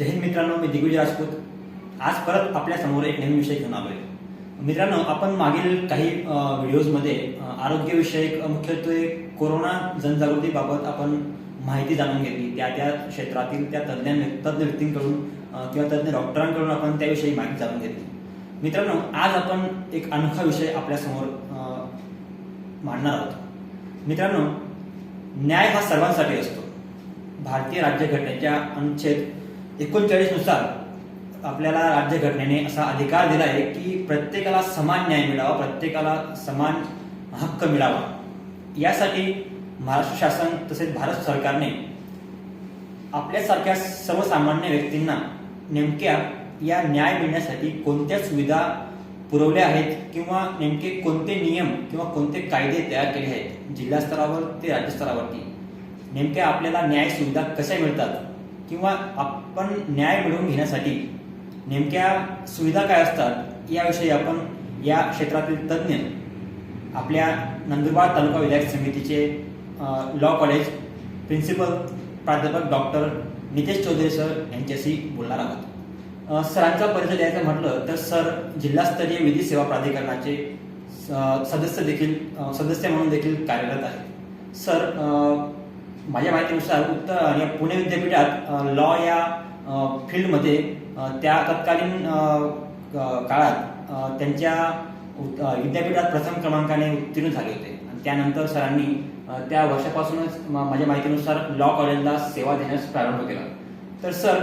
जय हिंद मित्रांनो, मी दिग्विजय राजपूत आज परत आपल्या समोर एक नवीन विषय घेऊन आलोय. मित्रांनो, आपण मागील काही व्हिडिओजमध्ये आरोग्यविषयक मुख्यत्वे कोरोना जनजागृतीबाबत आपण माहिती जाणून घेतली. त्या त्या क्षेत्रातील त्या तज्ञ व्यक्तींकडून किंवा तज्ञ डॉक्टरांकडून आपण त्याविषयी माहिती जाणून घेतली. मित्रांनो, आज आपण एक अनोखा विषय आपल्यासमोर मांडणार आहोत. मित्रांनो, न्याय हा सर्वांसाठी असतो. भारतीय राज्यघटनेच्या अनुच्छेद 39 नुसार आपल्याला राज्यघटनेने असा अधिकार दिला आहे की प्रत्येकाला समान न्याय मिळावा, प्रत्येकाला समान हक्क मिळावा. यासाठी महाराष्ट्र शासन तसेच भारत सरकारने आपल्यासारख्या सर्वसामान्य व्यक्तींना नेमक्या या न्याय मिळण्यासाठी कोणत्या सुविधा पुरवल्या आहेत किंवा नेमके कोणते नियम किंवा कोणते कायदे तयार केले आहेत, जिल्हा स्तरावर ते राज्य स्तरावरती नेमक्या आपल्याला न्याय सुविधा कशा मिळतात किंवा आपण न्याय मिळवून घेण्यासाठी नेमक्या सुविधा काय असतात, याविषयी आपण या क्षेत्रातील तज्ञ आपल्या नंदुरबार तालुका विधायक समितीचे लॉ कॉलेज प्रिन्सिपल प्राध्यापक डॉक्टर नितेश चौधरी सर यांच्याशी बोलणार आहोत. सरांचा परिचय द्यायचा म्हटलं तर सर जिल्हास्तरीय विधी सेवा प्राधिकरणाचे सदस्य म्हणून देखील कार्यरत आहेत. सर, माझ्या माहितीनुसार पुणे विद्यापीठात लॉ या फील्डमध्ये त्या तत्कालीन काळात त्यांच्या विद्यापीठात प्रथम क्रमांकाने उत्तीर्ण झाले होते आणि त्यानंतर सरांनी त्या वर्षापासूनच माझ्या माहितीनुसार लॉ कॉलेजला सेवा देण्यास प्रारंभ केला. तर सर,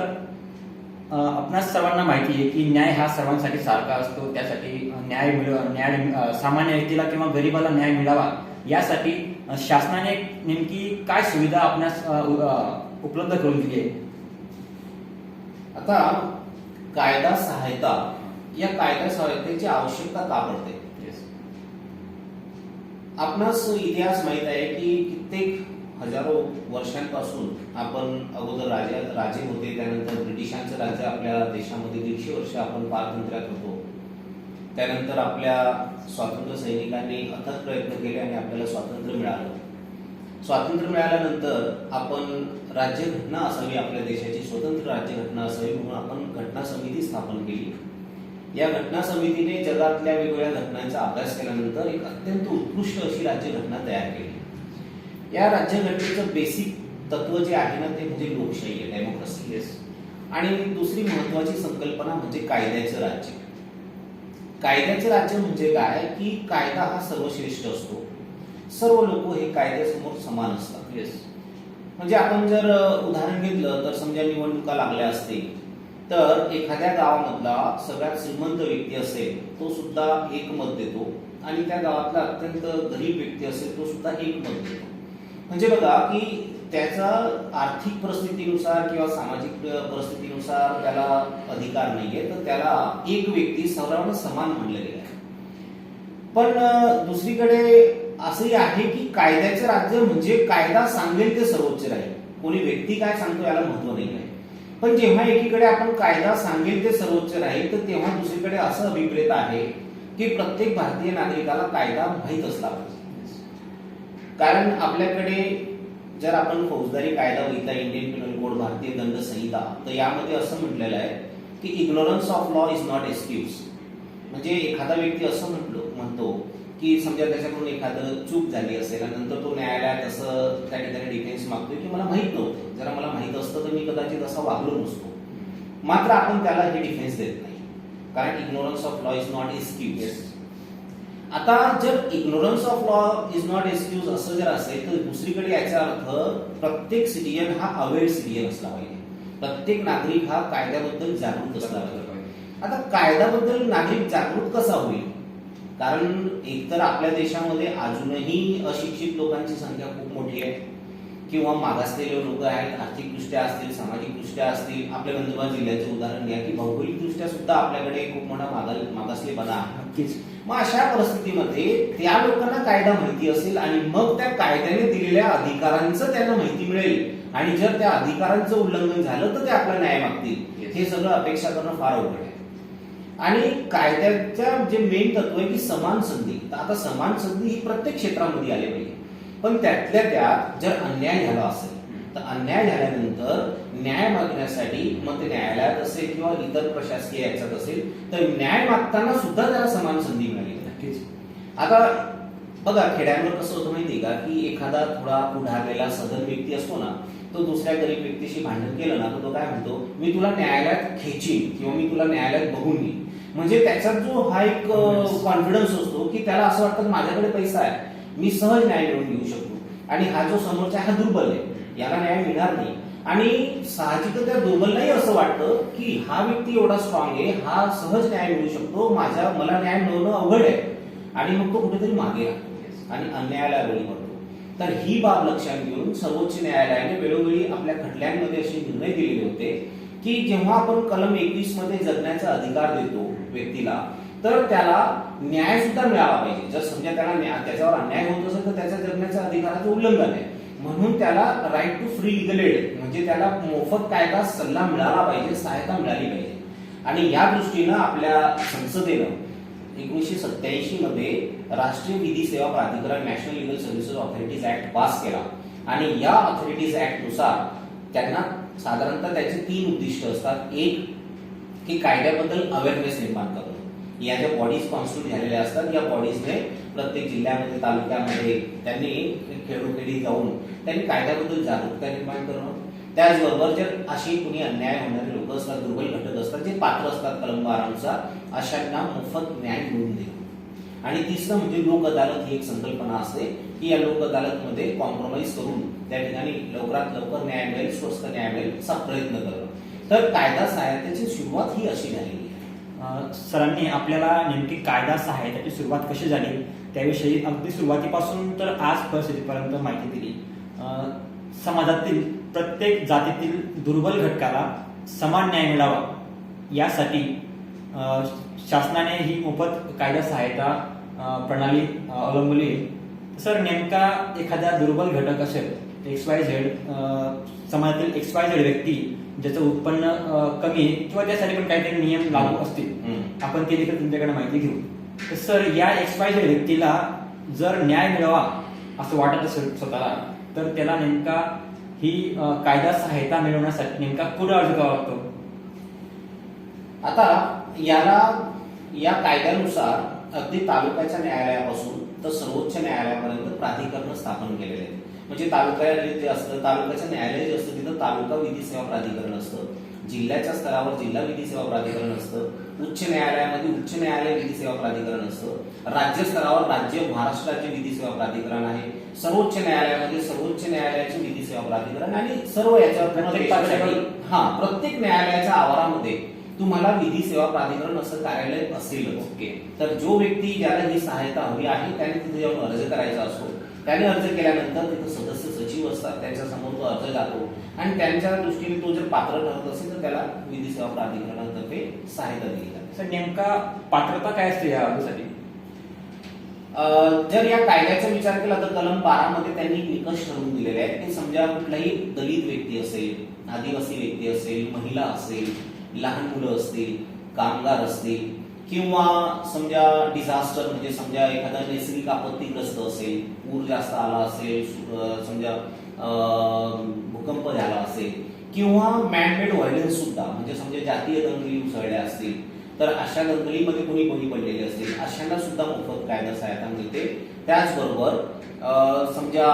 आपणास सर्वांना माहिती आहे की न्याय हा सर्वांसाठी सारखा असतो. त्यासाठी न्याय सामान्य व्यक्तीला किंवा गरिबाला न्याय मिळावा यासाठी शासनाने नेमकी काय सुविधा आपणास उपलब्ध करून दिली आहे? आता कायदा सहायता, या कायदा सहायतेची आवश्यकता का पडते? आपणास इतिहास माहित आहे की कित्येक हजारो वर्षांपासून आपण अगोदर राजे होते, त्यानंतर ब्रिटिशांचं राज्य आपल्या देशामध्ये 150 वर्ष आपण पारतंत्र्यात होतो. त्यानंतर आपल्या स्वातंत्र्य सैनिकांनी अथक प्रयत्न केले आणि आपल्याला स्वातंत्र्य मिळालं. स्वातंत्र्य मिळाल्यानंतर आपण राज्यघटना असावी, आपल्या देशाची स्वतंत्र राज्यघटना असावी म्हणून आपण घटना समिती स्थापन केली. या घटना समितीने जगातल्या वेगवेगळ्या घटनांचा अभ्यास केल्यानंतर एक अत्यंत उत्कृष्ट अशी राज्यघटना तयार केली. या राज्यघटनेचं बेसिक तत्व जे आहे ना, ते म्हणजे लोकशाही आहे, डेमोक्रेसी. आणि दुसरी महत्वाची संकल्पना म्हणजे कायद्याचं राज्य. कायद्याचं राज्य म्हणजे काय की कायदा हा सर्वश्रेष्ठ असतो. सर्व लोक हे कायद्यासमोर समान असतात. म्हणजे आपण जर उदाहरण घेतलं तर समजा निवडणुका लागल्या असतील तर एखाद्या गावामधला सगळ्यात श्रीमंत व्यक्ती असेल तो सुद्धा एक मत देतो आणि त्या गावातला अत्यंत गरीब व्यक्ती असेल तो सुद्धा एक मत देतो. म्हणजे बघा की त्याचा आर्थिक परिस्थितीनुसार किंवा सामाजिक परिस्थितीनुसार त्याला अधिकार नाहीये, तर त्याला एक व्यक्ती सर्वांना समान मानलं गेलं आहे. पण दुसरीकडे असंही आहे की कायद्याचं राज्य म्हणजे कायदा सांगेल ते सर्वोच्च राहील. कोणी व्यक्ती काय सांगतो याला महत्व नाही आहे. पण जेव्हा एकीकडे आपण कायदा सांगेल ते सर्वोच्च राहील, तर तेव्हा दुसरीकडे असं अभिप्रेत आहे की प्रत्येक भारतीय नागरिकाला कायदा माहीत असला पाहिजे. कारण आपल्याकडे जर आपण फौजदारी कायदा बघितला, इंडियन पिनल कोड, भारतीय दंड संहिता, तर यामध्ये असं म्हटलेलं आहे की ignorance of law is not excuse. म्हणजे एखादा व्यक्ती असं म्हणतो की समजा त्याच्याकडून एखादं चूक झाली असेल आणि नंतर तो न्यायालयात असं त्या ठिकाणी डिफेन्स मागतोय की मला माहित नव्हतं, जरा मला माहित असतं तर मी कदाचित असा वागलो नसतो. मात्र आपण त्याला हे डिफेन्स देत नाही, कारण ignorance of law is not excuse. आता जर ignorance of law is not excuse असं जर असेल तर दुसरीकडे याचा अर्थ प्रत्येक सिटिजन हा अवेअर सिटिजन असला पाहिजे. प्रत्येक नागरिक हा कायद्याबद्दल जागृत असला पाहिजे. आता कायद्याबद्दल नागरिक जागृत कसा होईल? कारण एकतर आपल्या देशामध्ये अजूनही अशिक्षित लोकांची संख्या खूप मोठी आहे किंवा मागासलेले लोक आहेत, आर्थिकदृष्ट्या असतील, सामाजिकदृष्ट्या असतील. आपल्या नंदुरबार जिल्ह्याचे उदाहरण घ्या की भौगोलिकदृष्ट्या सुद्धा आपल्याकडे खूप मोठा मागासलेपणा आहे. नक्कीच. मग अशा परिस्थितीमध्ये त्या लोकांना कायदा माहिती असेल आणि मग त्या कायद्याने दिलेल्या अधिकारांचं त्यांना माहिती मिळेल आणि जर त्या अधिकारांचं उल्लंघन झालं तर ते आपला न्याय मागतील. हे सगळं अपेक्षा करणं फार अवघड आहे. आणि कायद्याच्या जे मेन तत्व आहे की समान संधी. तर आता समान संधी ही प्रत्येक क्षेत्रामध्ये आली पाहिजे. पण त्यातल्या त्यात जर अन्याय झाला असेल तर अन्याय झाल्यानंतर न्याय मागण्यासाठी, मग ते न्यायालयात असेल किंवा इतर प्रशासकीय याच्यात असेल, तर न्याय मागताना सुद्धा त्याला समान संधी मिळाली. नक्कीच. आता बघा, खेड्यांवर कसं होतं माहितीये का, की एखादा थोडा पुढारलेला सधन व्यक्ती असतो ना, तो दुसऱ्या गरीब व्यक्तीशी भांडण केलं ना, तर तो काय म्हणतो, मी तुला न्यायालयात खेचीन किंवा मी तुला न्यायालयात बघून घेईन. म्हणजे त्याच्यात जो हा एक कॉन्फिडन्स असतो की त्याला असं वाटतं माझ्याकडे पैसा आहे, मी सहज न्याय मिळवून घेऊ शकतो. आणि हा जो समोरचा हा दुर्बल आहे, याला न्याय मिळणार नाही. आणि साहजिकच त्या दुर्बललाही असं वाटतं की हा व्यक्ती एवढा स्ट्रॉंग आहे, हा सहज न्याय मिळू शकतो, मला न्याय मिळवणं अवघड आहे. आणि मग तो कुठेतरी मागे राहतो आणि अन्यायाला बळी पडतो. तर ही बाब लक्षात घेऊन सर्वोच्च न्यायालयाने वेळोवेळी आपल्या खटल्यांमध्ये असे निर्णय दिलेले होते की जेव्हा आपण कलम 21 मध्ये जगण्याचा अधिकार देतो व्यक्तीला, तर त्याला न्याय सुद्धा मिळाला पाहिजे. जर समजा त्याच्यावर अन्याय होत असेल तर त्याच्या जगण्याच्या अधिकाराचं उल्लंघन आहे, म्हणून त्याला right to free legal aid, म्हणजे त्याला मोफत कायदा सल्ला मिळाला पाहिजे, सहायता मिळाली पाहिजे. आणि या दृष्टीनं आपल्या संसदेनं 1987 मध्ये राष्ट्रीय विधी सेवा प्राधिकरण national legal services authorities act pass केला. आणि या ऑथॉरिटीज ऍक्ट नुसार त्यांना साधारणतः त्याचे 3 उद्दिष्ट असतात. एक, की कायद्याबद्दल अवेअरनेस निर्माण करणं. या ज्या बॉडीज कॉन्स्टिट्यूट झालेल्या असतात, या बॉडीजने प्रत्येक जिल्ह्यामध्ये, तालुक्यामध्ये त्यांनी खेडोखेडी जाऊन त्यांनी कायद्याबद्दल जागरूकता निर्माण करणं. त्याचबरोबर जर अशी कुणी अन्याय होणारे लोक असतात, दुर्बल घटक असतात, जे पात्र असतात कलम 12 नुसार, अशांना मोफत न्याय मिळवून देणं. आणि तिसरं म्हणजे लोक अदालत ही एक संकल्पना असते की या लोक अदालतमध्ये कॉम्प्रोमाइज करून त्या ठिकाणी लवकरात लवकर न्याय मिळेल, स्वस्त न्याय मिळेल असा प्रयत्न करणं. तर कायदा सहायतेची सुरुवात ही अशी झालेली आहे. सरांनी आपल्याला नेमकी कायदा सहायताची सुरुवात कशी झाली त्याविषयी अगदी सुरुवातीपासून तर आज परिस्थितीपर्यंत माहिती दिली. समाजातील प्रत्येक जातीतील दुर्बल घटकाला समान न्याय मिळावा यासाठी शासनाने ही मोफत कायदा सहायता प्रणाली अवलंबली. सर, नेमका एखादा दुर्बल घटक असेल, XYZ, समाजातील XYZ व्यक्ती ज्याचं उत्पन्न कमी आहे किंवा त्यासाठी पण काहीतरी नियम लागू असतील, आपण ते देखील तुमच्याकडे माहिती घेऊ. तर सर, या XYZ व्यक्तीला जर न्याय मिळावा असं वाटत असेल स्वतःला, तर त्याला नेमका ही कायदा सहायता मिळवण्यासाठी नेमका कुठे अर्ज करावा लागतो? आता याला या कायद्यानुसार अगदी तालुक्याच्या न्यायालयापासून तर सर्वोच्च न्यायालयापर्यंत प्राधिकरण स्थापन केलेले आहेत. म्हणजे तालुक्यात जे असतं, तालुक्याचं न्यायालय जे असतं तिथं तालुका विधी सेवा प्राधिकरण असतं, जिल्ह्याच्या स्तरावर जिल्हा विधी सेवा प्राधिकरण असतं, उच्च न्यायालयामध्ये उच्च न्यायालय विधी सेवा प्राधिकरण असतं, राज्य स्तरावर महाराष्ट्र राज्य विधी सेवा प्राधिकरण आहे, सर्वोच्च न्यायालयामध्ये सर्वोच्च न्यायालयाचे विधी सेवा प्राधिकरण, आणि सर्व याच्यावर प्रत्येक न्यायालयाच्या आवारामध्ये तुम्हाला विधी सेवा प्राधिकरण असं कार्यालय असेलच. ओके. तर जो व्यक्ती ज्याला ही सहायता हवी आहे त्याने तिथे जाऊन अर्ज करायचा असतो. त्याने अर्ज केल्यानंतर तिथे सदस्य सचिव असतात, त्यांच्या समोर तो अर्ज जातो आणि त्यांच्या दृष्टीने तो जर पात्र ठरत असेल तर त्याला विधी सेवा प्राधिकरणातर्फे सहायता दिली जाते. सर, नेमका पात्रता काय असते या अर्जासाठी? जर या कायद्याचा विचार केला तर कलम 12 मध्ये त्यांनी निकष ठरवून दिलेले आहेत की समजा कुठलाही दलित व्यक्ती असेल, आदिवासी व्यक्ती असेल, महिला असेल, लहान मुलं असतील, कामगार असतील, किंवा समजा डिझास्टर म्हणजे समजा एखादा नैसर्गिक आपत्तीग्रस्त असेल, पूर जास्त आला असेल, समजा भूकंप झाला असेल, किंवा मॅनमेड व्हायलन्स सुद्धा म्हणजे समजा जातीय दंगली उसळल्या असतील, तर अशा दंगलीमध्ये कोणी बळी पडलेले असतील, अशांना सुद्धा मोफत कायदा सहायता मिळते. त्याचबरोबर समजा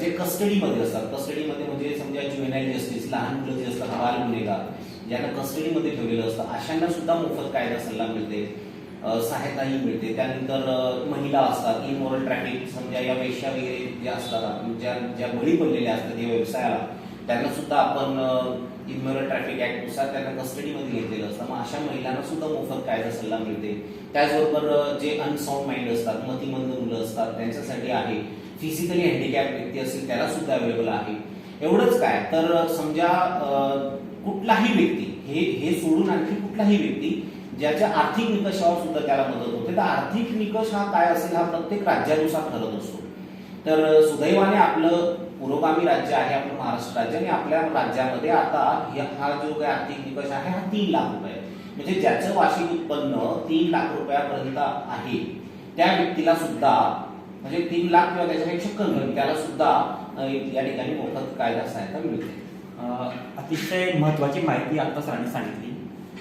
जे कस्टडीमध्ये असतात, कस्टडीमध्ये म्हणजे समजा ज्युव्हेनाईल जस्टिस, लहान मुलं जे असतात, बाल गुन्हेगार ज्यांना कस्टडीमध्ये ठेवलेलं असतं, अशांना सुद्धा मोफत कायदा सल्ला मिळते, सहायताही मिळते. त्यानंतर महिला असतात, इमोरल ट्रॅफिक समजा या वेश्या वगैरे ज्या असतात, ज्या बळी पडलेल्या असतात या व्यवसायाला, त्यांना सुद्धा आपण इमोरल ट्रॅफिक ऍक्ट नुसार त्यांना कस्टडीमध्ये घेतलेलं असतं, मग अशा महिलांना सुद्धा मोफत कायदा सल्ला मिळते. त्याचबरोबर जे अनसाउंड माइंड असतात, मतिमंद मुलं असतात, त्यांच्यासाठी आहे. फिजिकली हँडिकॅप व्यक्ती असेल त्याला सुद्धा अवेलेबल आहे. एवढंच काय तर समजा कुठलाही व्यक्ती हे सोडून आणखी कुठलाही व्यक्ती ज्याच्या आर्थिक निकषावर सुद्धा त्याला मदत होते, तर आर्थिक निकष हा काय असेल हा प्रत्येक राज्यानुसार ठरत असतो. तर सुदैवाने आपलं पुरोगामी राज्य आहे आपलं महाराष्ट्र राज्य, आणि आपल्या राज्यामध्ये आता हा जो काही आर्थिक निकष आहे हा 3 लाख रुपये, म्हणजे ज्याचं वार्षिक उत्पन्न 3 लाख रुपयापर्यंत आहे त्या व्यक्तीला सुद्धा, म्हणजे 3 लाख किंवा त्याच्यापेक्षा कमी, त्याला सुद्धा या ठिकाणी मोफत कायदा सहायता मिळते. अतिशय महत्त्वाची माहिती आता सरांनी सांगितली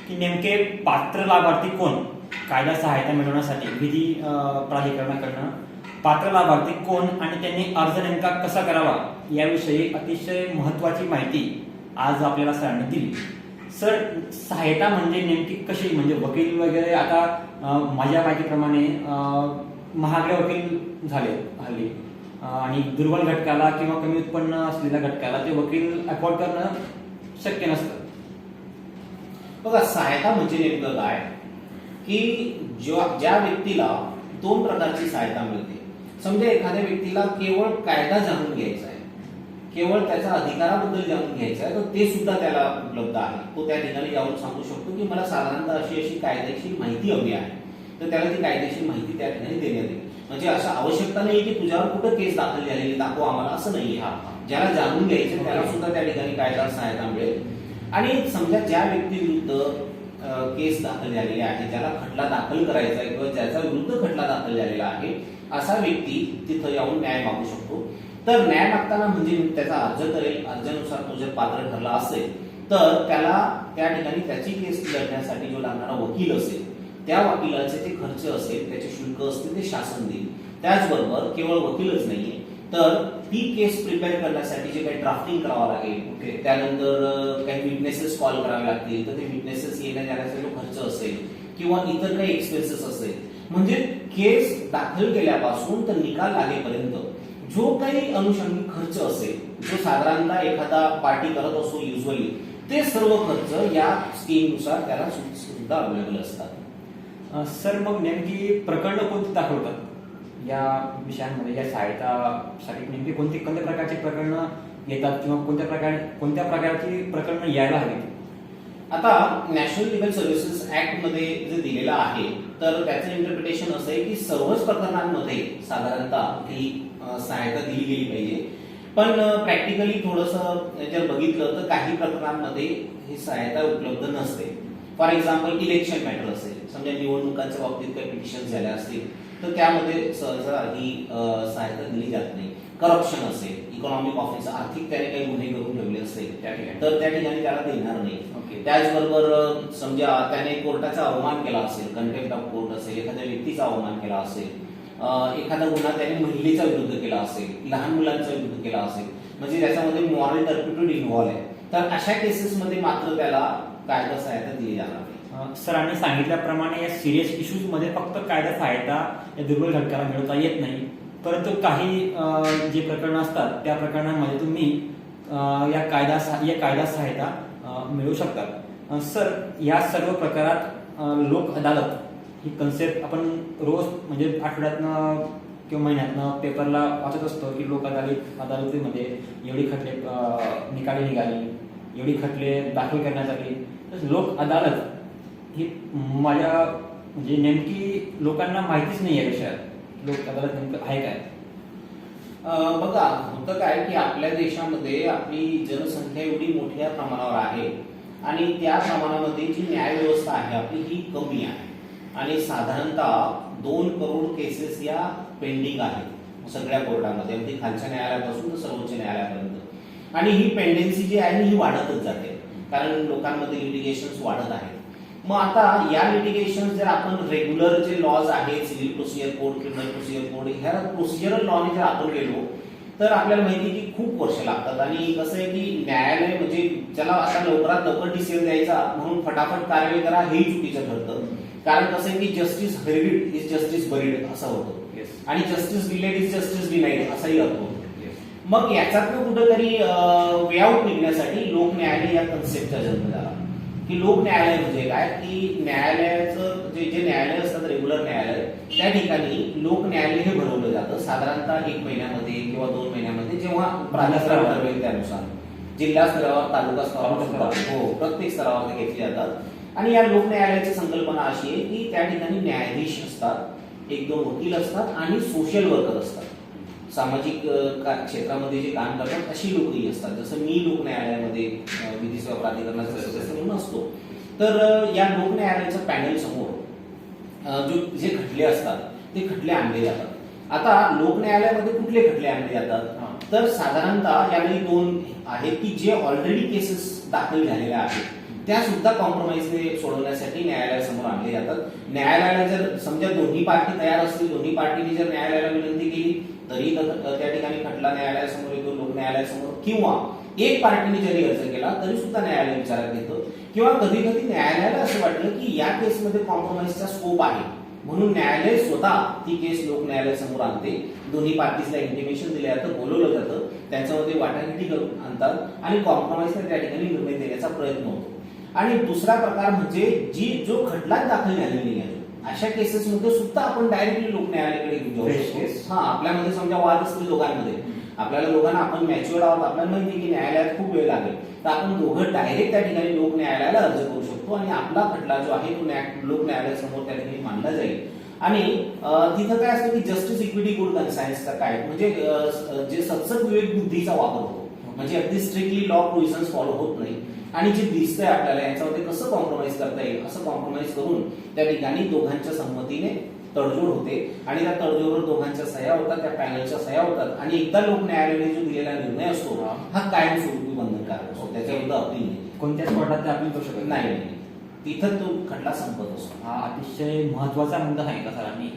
की नेमके पात्र लाभार्थी कोण, कायदा सहायता मिळवण्यासाठी विधी प्राधिकरणाकडनं पात्र लाभार्थी कोण आणि त्यांनी अर्ज नेमका कसा करावा याविषयी अतिशय महत्त्वाची माहिती आज आपल्याला सरांनी दिली. सर, सहायता म्हणजे नेमकी कशी, म्हणजे वकील वगैरे आता माझ्या माहितीप्रमाणे महागडे वकील झाले हल्ली आणि दुर्बल घटकाला किंवा कमी उत्पन्न असलेल्या घटकाला ते वकील अफोर्ड करणं शक्य नसतं. बघा, सहायता म्हणजे नेमकं काय की ज्या व्यक्तीला दोन प्रकारची सहायता मिळते. समजा एखाद्या व्यक्तीला केवळ कायदा जाणून घ्यायचा आहे, केवळ त्याच्या अधिकाराबद्दल जाणून घ्यायचं आहे, तर ते सुद्धा त्याला उपलब्ध आहे. तो त्या ठिकाणी जाऊन सांगू शकतो की मला साधारणतः अशी अशी कायदेशीर माहिती हवी आहे, तर त्याला ती कायदेशीर माहिती त्या ठिकाणी देण्यात येईल. म्हणजे असं आवश्यकता नाही की तुझ्यावर कुठं केस दाखल झालेली दाखव आम्हाला, असं नाहीये. ज्याला जाणून घ्यायचं त्याला सुद्धा त्या ठिकाणी कायदा सहायता मिळेल. आणि समजा ज्या व्यक्तीविरुद्ध केस दाखल झालेली आहे, ज्याला खटला दाखल करायचा आहे किंवा ज्याच्या विरुद्ध खटला दाखल झालेला आहे, असा व्यक्ती तिथं येऊन न्याय मागू शकतो. तर न्याय मागताना म्हणजे त्याचा अर्ज करेल, अर्जानुसार तो जर पात्र ठरला असेल तर त्याला त्या ठिकाणी त्याची केस लढण्यासाठी जो लागणारा वकील असेल त्या वकिलाचे जे खर्च असेल, त्याचे शुल्क असतील ते शासन देईल. त्याचबरोबर केवळ वकीलच नाहीये, तर ती केस प्रिपेअर करण्यासाठी जे काही ड्राफ्टिंग करावं लागेल, त्यानंतर काही विटनेसेस कॉल करावे लागतील, तर ते विटनेसेस येण्या जाण्याचा जो खर्च असेल किंवा इतर काही एक्सपेन्सेस असेल, म्हणजे केस दाखल केल्यापासून तर निकाल लागेपर्यंत जो काही अनुषंगिक खर्च असेल, जो साधारणतः एखादा पार्टी करत असतो युजली, ते सर्व खर्च या स्कीमनुसार त्याला सुद्धा अवेलेबल असतात. सर, मग नेमकी प्रकरणं कोणती दाखवतात या विषयांमध्ये, या सहायतासाठी नेमकी कोणत्या प्रकारची प्रकरणं येतात किंवा कोणत्या प्रकारची प्रकरणं यायला हवीत? आता नॅशनल लिगल सर्व्हिसेस ऍक्ट मध्ये जे दिलेलं आहे, तर त्याचं इंटरप्रिटेशन असं आहे की सर्वच प्रकरणांमध्ये साधारणतः ही सहायता दिली गेली पाहिजे. पण प्रॅक्टिकली थोडंसं जर बघितलं तर काही प्रकरणांमध्ये ही सहायता उपलब्ध नसते. फॉर एक्झाम्पल, इलेक्शन मॅटर असेल, समजा निवडणुकांच्या बाबतीत काही पिटिशन झाल्या असतील तर त्यामध्ये सहसा ही सहायता दिली जात नाही. करप्शन असेल, इकॉनॉमिक ऑफेन्स, आर्थिक त्याने काही गुन्हे करून ठेवले असेल तर त्या ठिकाणी त्याला देणार नाही. त्याचबरोबर समजा त्याने कोर्टाचा अवमान केला असेल, कंटेम्प्ट ऑफ कोर्ट असेल, एखाद्या व्यक्तीचा अवमान केला असेल, एखादा गुन्हा त्याने महिलेचा विरुद्ध केला असेल, लहान मुलांचा विरुद्ध केला असेल, म्हणजे त्याच्यामध्ये मॉरल टर्पिट्यूड इन्व्हॉल्व आहे, तर अशा केसेसमध्ये मात्र त्याला कायदा सहायता दिली जाणार नाही. सरांनी सांगितल्याप्रमाणे या सिरियस इश्यूज मध्ये फक्त कायदा सहायता या दुर्बल घटकाला मिळवता येत नाही, परंतु काही जे प्रकरणं असतात त्या प्रकरणांमध्ये तुम्ही या कायदा सहायता मिळवू शकतात. सर, या सर्व प्रकारात लोक अदालत ही कन्सेप्ट आपण रोज म्हणजे आठवड्यातनं किंवा महिन्यातनं पेपरला वाचत असतो की लोक अदालतीमध्ये एवढी खटले निकाली निघाली, एवढी खटले दाखल करण्यात आली. तर लोक अदालत ही माझ्या म्हणजे नेमकी लोकांना माहितीच नाही या विषयात. लोक अदालत नेमकं आहे काय? बघा, होतं काय की आपल्या देशामध्ये आपली जनसंख्या एवढी मोठ्या प्रमाणावर आहे आणि त्या प्रमाणामध्ये जी न्याय व्यवस्था आहे आपली ही कमी आहे आणि साधारणतः 2 करोड केसेस या पेंडिंग आहेत सगळ्या कोर्टामध्ये, अगदी खालच्या न्यायालयापासून तर सर्वोच्च न्यायालयापर्यंत. आणि ही पेंडेन्सी जी आहे ही वाढतच जाते, कारण लोकांमध्ये लिटिगेशन्स वाढत आहेत. मग आता या लिटिगेशन जर आपण रेग्युलर जे लॉज आहेत, civil procedure code, criminal procedure code, ह्या प्रोसिजरल लॉने जर आपण गेलो तर आपल्याला माहिती की खूप वर्ष लागतात. आणि कसं आहे की न्यायालय म्हणजे ज्याला आता लवकरात लवकर डिसिजन द्यायचा म्हणून फटाफट कारवाई करा हेही चुकीचं ठरतं. कारण कसं आहे की justice heard is justice buried असं होतं आणि justice delayed is justice denied असाही अर्थ होतो. मग याच्यातनं कुठेतरी वे आउट निघण्यासाठी लोक न्यायालय या कन्सेप्टचा जन्म झाला की लोक न्यायालय म्हणजे काय की न्यायालयाचं जे न्यायालय असतात रेग्युलर न्यायालय, त्या ठिकाणी लोक न्यायालय हे भरवलं जातं साधारणतः 1 महिन्यामध्ये किंवा 2 महिन्यामध्ये, जेव्हा प्राधिकरण ठरवेल त्यानुसार. जिल्हा स्तरावर, तालुका स्तरावर, हो, प्रत्येक स्तरावर ते घेतले जातात. आणि या लोक न्यायालयाची संकल्पना अशी आहे की त्या ठिकाणी न्यायाधीश असतात, 1-2 वकील असतात आणि सोशल वर्कर असतात. सामाजिक क्षेत्रामध्ये जे काम करतात अशी लोकही असतात. जसं मी लोक न्यायालयामध्ये विधी सेवा प्राधिकरणाचा सदस्य म्हणून असतो. तर या लोक न्यायालयाच्या पॅनल समोर जे खटले असतात ते खटले आणले जातात. आता लोक न्यायालयामध्ये कुठले खटले आणले जातात तर साधारणतः यावेळी 2 आहेत की जे ऑलरेडी केसेस दाखल झालेल्या आहेत त्या सुद्धा कॉम्प्रोमाइजने सोडवण्यासाठी न्यायालयासमोर आणले जातात. न्यायालयाला जर समजा दोन्ही पार्टी तयार असतील, दोन्ही पार्टीने जर न्यायालयाला विनंती केली तरी त्या ठिकाणी खटला न्यायालयासमोर येतो, लोक न्यायालयासमोर, किंवा एक पार्टीने जरी अर्ज केला तरी सुद्धा न्यायालय विचारात घेतं. किंवा कधी कधी न्यायालयाला असं वाटलं की या केसमध्ये कॉम्प्रोमाइजचा स्कोप आहे म्हणून न्यायालय स्वतः ती केस लोक न्यायालयासमोर आणते. दोन्ही पार्टीजला इंटिमेशन दिले जातं, बोलवलं जातं, त्यांच्यामध्ये वाटाघाटी करून आणतात आणि कॉम्प्रोमाइजने त्या ठिकाणी निर्णय देण्याचा प्रयत्न होतो. आणि दुसरा प्रकार म्हणजे जो खटला दाखल झालेला नाही अशा केसेस मध्ये सुद्धा आपण डायरेक्टली लोक न्यायालयाकडे घेऊन जाऊ शकतो. आपल्यामध्ये समजा वाद असतील दोघांमध्ये, आपल्याला दोघांना आपण मॅच्युअर्ड आहोत, आपल्याला माहिती की न्यायालयात खूप वेळ लागेल, तर आपण दोघं डायरेक्ट त्या ठिकाणी लोक न्यायालयाला अर्ज करू शकतो आणि आपला खटला जो आहे तो लोक न्यायालयासमोर त्या ठिकाणी मांडला जाईल. आणि तिथं काय असतं की जस्टिस इक्विटी गुड कन्सायन्सचा काय म्हणजे जे सत्सद विवेक बुद्धीचा वापर होतो, म्हणजे अगदी स्ट्रिक्टली लॉ प्रोव्हिजन्स फॉलो होत नाही आणि जे दिसतंय आपल्याला यांच्यामध्ये कसं कॉम्प्रोमाइज करता येईल असं कॉम्प्रोमाइज करून त्या ठिकाणी दोघांच्या संमतीने तडजोड होते आणि त्या तडजोडवर दोघांच्या सह्या होतात, त्या पॅनलच्या सह्या होतात आणि एकदा लोक न्यायालयाने जो दिलेला निर्णय असतो हा कायमस्वरूपी बंधनकारक असतो, त्याच्याविरुद्ध अपील नाही. कोणत्याच कोर्टात ते अपील करू शकत नाही, तिथं तो खटला संपत असतो. हा अतिशय महत्वाचा मुद्दा सांगितला सरांनी.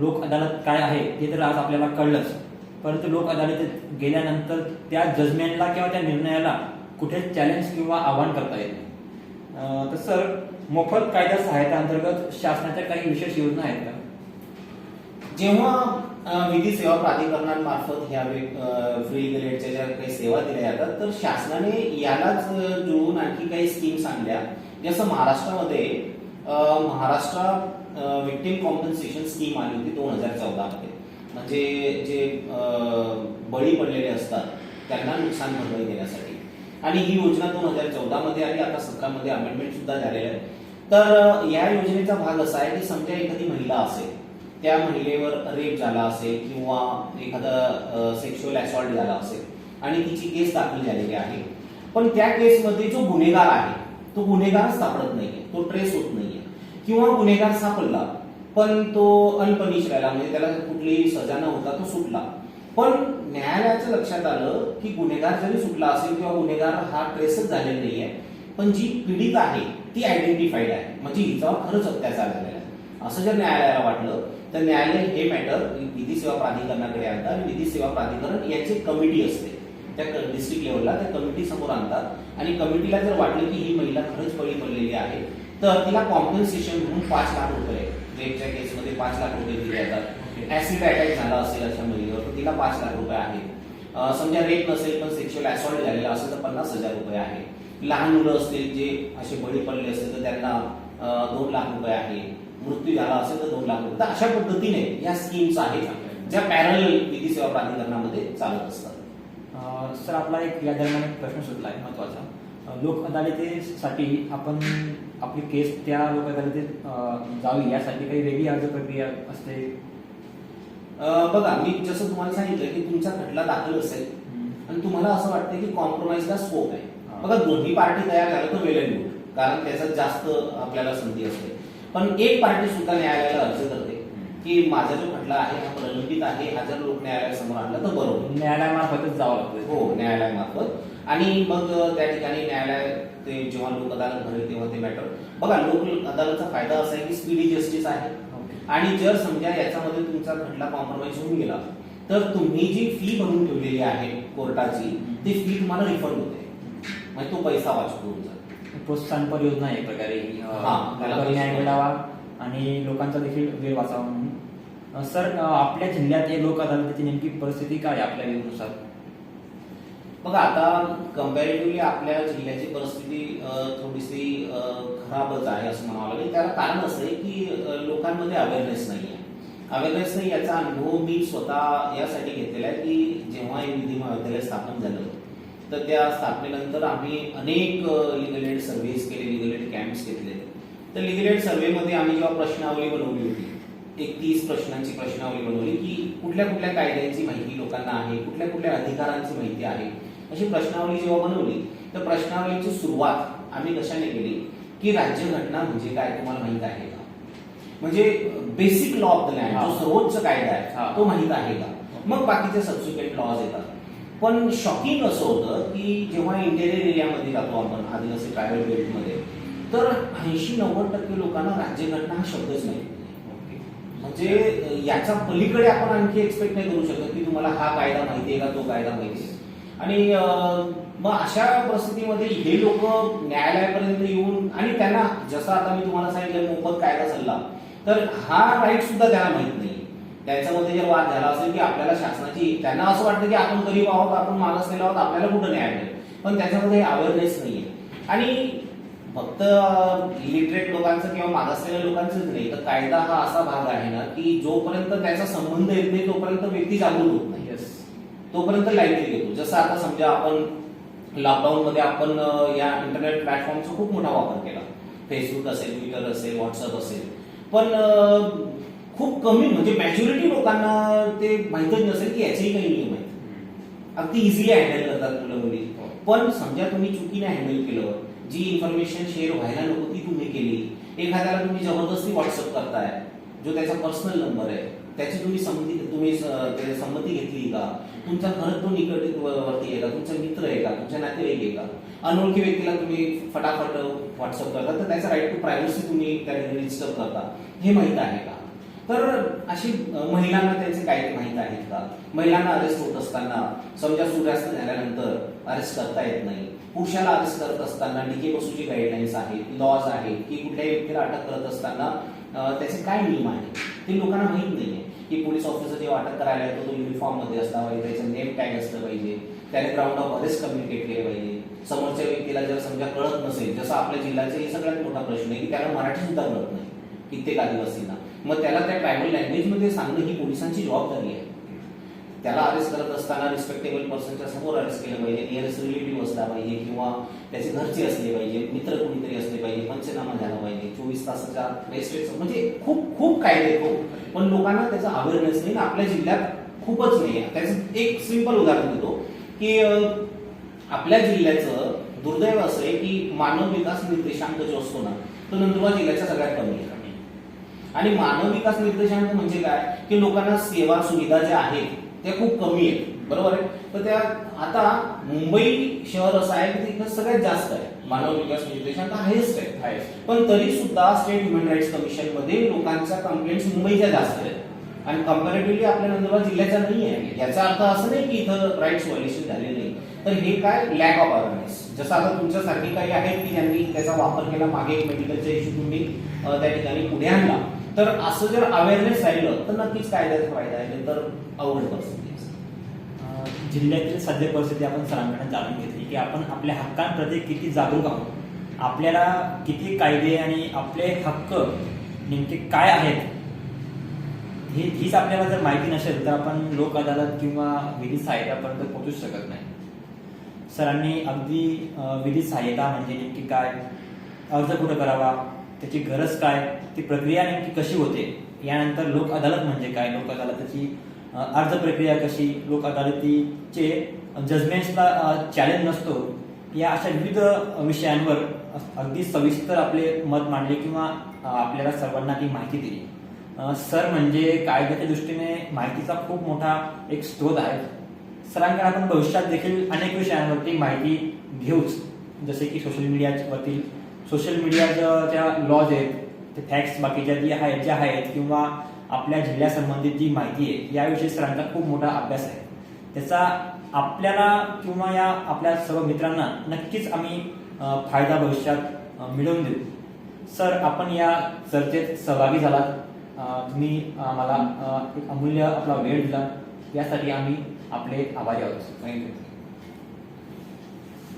लोक अदालत काय आहे ते तर आज आपल्याला कळलंच, परंतु लोक अदालतीत गेल्यानंतर त्या जजमेंटला किंवा त्या निर्णयाला कुठेच चॅलेंज किंवा आव्हान करता येत नाही. तर सर, मोफत कायदा सहायता अंतर्गत शासनाच्या काही विशेष योजना आहेत का? जेव्हा विधी सेवा प्राधिकरणामार्फत ह्या फ्री लिगल एडच्या ज्या काही सेवा दिल्या जातात तर शासनाने यालाच जुळवून आणखी काही स्कीम्स आणल्या. जसं महाराष्ट्रामध्ये महाराष्ट्र विक्टिम कॉम्पन्सेशन स्कीम आली होती 2014 मध्ये. म्हणजे जे बळी पडलेले असतात त्यांना नुकसान भरपाई देण्यासाठी, आणि ही योजना 2014 मध्ये आली. आता 17 मध्ये अमेंडमेंट सुद्धा झालेलं आहे. तर या योजनेचा भाग असा आहे की समजा एखादी महिला असेल, त्या महिलेवर रेप झाला असेल किंवा एखादा सेक्शुअल असॉल्ट झाला असेल आणि तिची केस दाखल झालेली आहे, पण त्या केसमध्ये जो गुन्हेगार आहे तो गुन्हेगार सापडत नाहीये, तो ट्रेस होत नाहीये, किंवा गुन्हेगार सापडला पण तो अनपनिश राहिला, म्हणजे त्याला कुठलीही सजा न होता तो सुटला. पण न्यायालयाच्या लक्षात आलं की गुन्हेगार जरी सुटला असेल किंवा गुन्हेगार हा ट्रेसच झालेला नाहीये, पण जी पीडित आहे ती आयडेंटिफाईड आहे, म्हणजे हिच्यावर खरंच अत्याचार झालेला आहे असं जर न्यायालयाला वाटलं तर न्यायालय हे मॅटर विधी सेवा प्राधिकरणाकडे आणतात आणि विधी सेवा प्राधिकरण याची कमिटी असते त्या डिस्ट्रिक्ट लेवलला, त्या कमिटी समोर आणतात आणि कमिटीला जर वाटलं की ही महिला खरंच बळी पडलेली आहे तर तिला कॉम्पन्सेशन म्हणून 5 लाख रुपये, रेपच्या केसमध्ये 5 लाख रुपये दिले जातात. ऍसिड अटॅक झाला असेल अशा महिलेवर तर तिला 5 लाख रुपये आहेत. समजा रेप नसेल पण सेक्शुअल असॉल्ट झालेला असेल तर 50,000 रुपये आहे. लहान मुलं असतील जे असे बळी पडले असतील तर त्यांना 2 लाख रुपये आहे. मृत्यू झाला असेल तर 2 लाख रुपये. तर अशा पद्धतीने या स्कीम्स आहेत ज्या पॅरल विधी सेवा प्राधिकरणामध्ये चालत असतात. सर, आपला एक या दरम्यान एक प्रश्न सुटला आहे महत्वाचा. लोक अदालतीसाठी आपण आपली केस त्या लोक अदालतीत जावी यासाठी काही वेगळी अर्ज प्रक्रिया असते? बघा, मी जसं तुम्हाला सांगितलं की तुमचा खटला दाखल असेल आणि तुम्हाला असं वाटतं की कॉम्प्रोमाइजला स्कोप आहे. बघा, दोन्ही पार्टी तयार झालं तर वेल अँड गुड, कारण त्याच्यात जास्त आपल्याला संधी असते. पण एक पार्टी सुद्धा न्यायालयाला अर्ज करते की माझा जो खटला आहे हा प्रलंबित आहे, हा जर लोक न्यायालयासमोर आणला तर बरोबर न्यायालयामार्फतच जावं लागतं. हो, न्यायालयामार्फत. आणि मग त्या ठिकाणी न्यायालय ते जेव्हा लोक अदालत भरेल तेव्हा ते मॅटर. बघा, लोक अदालतचा फायदा असा आहे की स्पीडी जस्टिस आहे आणि जर समजा याच्यामध्ये तुमचा खटला कॉम्प्रोमाइज होऊन गेला तर तुम्ही जी फी भरून ठेवलेली आहे कोर्टाची ती फी तुम्हाला रिफंड होते, म्हणजे तो पैसा वाचतो तुमचा. प्रोत्साहनपर योजना आहे प्रकारे न्याय मिळावा आणि लोकांचा देखील वेळ वाचावा म्हणून. सर, आपल्या जिल्ह्यात लोक अदालतीची नेमकी परिस्थिती काय आपल्या वेळेनुसार? बघा, आता कम्पॅरेटिव्हली आपल्या जिल्ह्याची परिस्थिती थोडीशी खराबच आहे असं म्हणावं लागेल. त्याला कारण असं आहे की लोकांमध्ये अवेअरनेस नाही आहे. अवेअरनेस नाही याचा अनुभव मी स्वतः यासाठी घेतलेला आहे की जेव्हा हे विधी महाविद्यालय स्थापन झालं तर त्या स्थापनेनंतर आम्ही अनेक लिगल एड सर्व्हेज केले, लिगल एड कॅम्प्स घेतले. तर लिगल एड सर्व्हेमध्ये आम्ही जेव्हा प्रश्नावली बनवली होती, एक 30 प्रश्नांची प्रश्नावली बनवली की कुठल्या कुठल्या कायद्यांची माहिती लोकांना आहे, कुठल्या कुठल्या अधिकारांची माहिती आहे, अशी प्रश्नावली जेव्हा बनवली तर प्रश्नावलीची सुरुवात आम्ही कशाने केली की राज्यघटना म्हणजे काय तुम्हाला माहित आहे का, म्हणजे basic law of the land जो सर्वोच्च कायदा आहे तो माहित आहे का. मग बाकीचे सबसिक्वेंट लॉज येतात. पण शॉकिंग असं होतं की जेव्हा इंटेरियर एरियामध्ये जातो आपण आदिवासी ट्रायबल बेल्टमध्ये, तर 80-90% लोकांना राज्यघटना हा शब्दच नाही. म्हणजे याच्या पलीकडे आपण आणखी एक्सपेक्ट नाही करू शकत की तुम्हाला हा कायदा माहिती आहे का, तो कायदा माहिती आहे. आणि मग अशा परिस्थितीमध्ये हे लोक न्यायालयापर्यंत येऊन, आणि त्यांना जसं आता मी तुम्हाला सांगितलं मोफत कायदा सल्ला, तर हा राईट सुद्धा त्यांना माहित नाही. त्याच्यामध्ये जर वाद झाला असेल की आपल्याला शासनाची, त्यांना असं वाटतं की आपण गरीब आहोत, आपण मागासलेले आहोत, आपल्याला कुठं न्याय मिळेल, पण त्याच्यामध्ये अवेअरनेस नाहीये. आणि फक्त इलिटरेट लोकांचं किंवा मागासलेल्या लोकांचंच नाही, तर कायदा हा असा भाग आहे ना की जोपर्यंत त्याचा संबंध येत नाही तोपर्यंत व्यक्ती जागृत होत नाही, तोपर्यंत लाईटली घेतो. जसं आता समजा आपण लॉकडाऊन मध्ये आपण या इंटरनेट प्लॅटफॉर्मचा खूप मोठा वापर केला, फेसबुक असेल, ट्विटर असेल, व्हॉट्सअप असेल, पण खूप कमी म्हणजे मॅच्युरिटी लोकांना ते माहितच नसेल की याचेही काही नियम आहेत. अगदी इझिली हँडल करतात मुलं मुली. पण समजा तुम्ही चुकीने हँडल केलं, जी इन्फॉर्मेशन शेअर व्हायला नको ती तुम्ही केली, एखाद्याला तुम्ही जबरदस्ती व्हॉट्सअप करताय जो त्याचा पर्सनल नंबर आहे, त्याची तुम्ही संमती घेतली का, तुमचा खरंच तो निकटवर्ती आहे का, तुमचा मित्र आहे का, तुमच्या नातेवाईक आहे का, अनोळखी व्यक्तीला तुम्ही फटाफट व्हॉट्सअप करता, तर त्याचा राईट टू प्रायव्हसी तुम्ही त्याने डिस्टर्ब करता, हे माहित आहे का? तर अशी महिलांना त्यांचे काय माहित आहेत का? महिलांना अरेस्ट होत असताना समजा सूर्यास्त झाल्यानंतर अरेस्ट करता येत नाही. पुरुषाला अरेस्ट करत असताना डीके बसूची गाईडलाईन्स आहेत, लॉज आहेत की कुठल्याही व्यक्तीला अटक करत असताना त्याचे काय नियम आहेत ते लोकांना माहित नाहीये. की पोलीस ऑफिसर जेव्हा अटक करायला येतो तो युनिफॉर्म मध्ये असला पाहिजे, त्याचं नेम टॅग असलं पाहिजे, त्याने ग्राउंड ऑफ अरेस्ट कम्युनिकेट केले पाहिजे. समोरच्या व्यक्तीला जर समजा कळत नसेल, जसं आपल्या जिल्ह्याचा हे सगळ्यात मोठा प्रश्न आहे की त्याला मराठी सुद्धा कळत नाही कित्येक आदिवासींना, मग त्याला त्या ट्रायबल लँग्वेज मध्ये सांगणं ही पोलिसांची जबाबदारी आहे. त्याला अरेस्ट करत असताना रिस्पेक्टेबल पर्सनच्या समोर अरेस्ट केलं पाहिजे, नियरेस्ट रिलेटिव्ह असला पाहिजे किंवा त्याचे घरचे असले पाहिजे, मित्र कोणीतरी असले पाहिजे, पंचनामा झाला पाहिजे, 24 तासाच्या रेस्ट, म्हणजे खूप खूप कायदे खूप, पण लोकांना त्याचा अवेअरनेस नाही. आपल्या जिल्ह्यात खूपच नाही. त्याचं एक सिंपल उदाहरण देतो की आपल्या जिल्ह्याचं दुर्दैव असं आहे की मानव विकास निर्देशांक जो असतो ना तो नंदुरबार जिल्ह्याचा सगळ्यात कमी आहे. आणि मानव विकास निर्देशांक म्हणजे काय की लोकांना सेवा सुविधा ज्या आहेत त्या खूप कमी आहेत, बरोबर आहे. तर त्या आता मुंबई शहर असं आहे की तिथं सगळ्यात जास्त आहे मानव विकास निर्देशांक, हायेस्ट आहे. पण तरी सुद्धा स्टेट ह्युमन राईट्स कमिशन मध्ये लोकांच्या कंप्लेंट्स मुंबईच्या जास्त आहेत आणि कंपॅरेटिव्हली आपल्या नंदुरबार जिल्ह्याचा नाही आहे. याचा अर्थ असं नाही की इथं राईट्स व्हायलेशन झाले नाही, तर हे काय लॅक ऑफ अवेअरनेस. जसं आता तुमच्यासारखी काही आहेत की ज्यांनी त्याचा वापर केला, मागे एक मेडिकलचा इश्यू तुम्ही त्या ठिकाणी पुढे आणला, तर असं जर अवेअरनेस राहिलं तर नक्कीच कायद्याचा फायदा आहे, तर अवघड परिस्थिती. जिल्ह्यातील सध्या परिस्थिती आपण सरांकडे जाणून घेतली की आपण आपल्या हक्कांप्रती किती जागरूक आहोत, आपल्याला किती कायदे आणि आपले हक्क नेमके काय आहेत हीच आपल्याला जर माहिती नसेल तर आपण लोक अदालत किंवा विधी सहाय्यतापर्यंत पोहोचूच शकत नाही. सरांनी अगदी विधी सहाय्यता म्हणजे नेमकी काय, अर्ज कुठं करावा, त्याची गरज काय, ती प्रक्रिया नेमकी कशी होते, यानंतर लोक अदालत म्हणजे काय, लोक अदालतीची अर्ज प्रक्रिया कशी, लोक अदालतीचे जजमेंट्सला चॅलेंज नसतो, या अशा विविध विषयांवर अगदी सविस्तर आपले मत मांडले किंवा आपल्याला सर्वांना ती माहिती दिली. सर म्हणजे कायद्याच्या दृष्टीने माहितीचा खूप मोठा एक स्रोत आहे. सरांकडे आपण भविष्यात देखील अनेक विषयांवरती माहिती घेऊच, जसे की सोशल मीडियाच्या ज्या लॉज आहेत, ते फॅक्ट्स बाकीच्या ज्या आहेत किंवा आपल्या जिल्ह्या संबंधित जी माहिती आहे याविषयी सरांचा खूप मोठा अभ्यास आहे. त्याचा आपल्याला किंवा या आपल्या सर्व मित्रांना नक्कीच आम्ही फायदा भविष्यात मिळवून देऊ. सर, आपण या चर्चेत सहभागी झालात, तुम्ही आम्हाला एक अमूल्य आपला वेळ दिला, यासाठी आम्ही आपले आभारी आहोत. थँक्यू.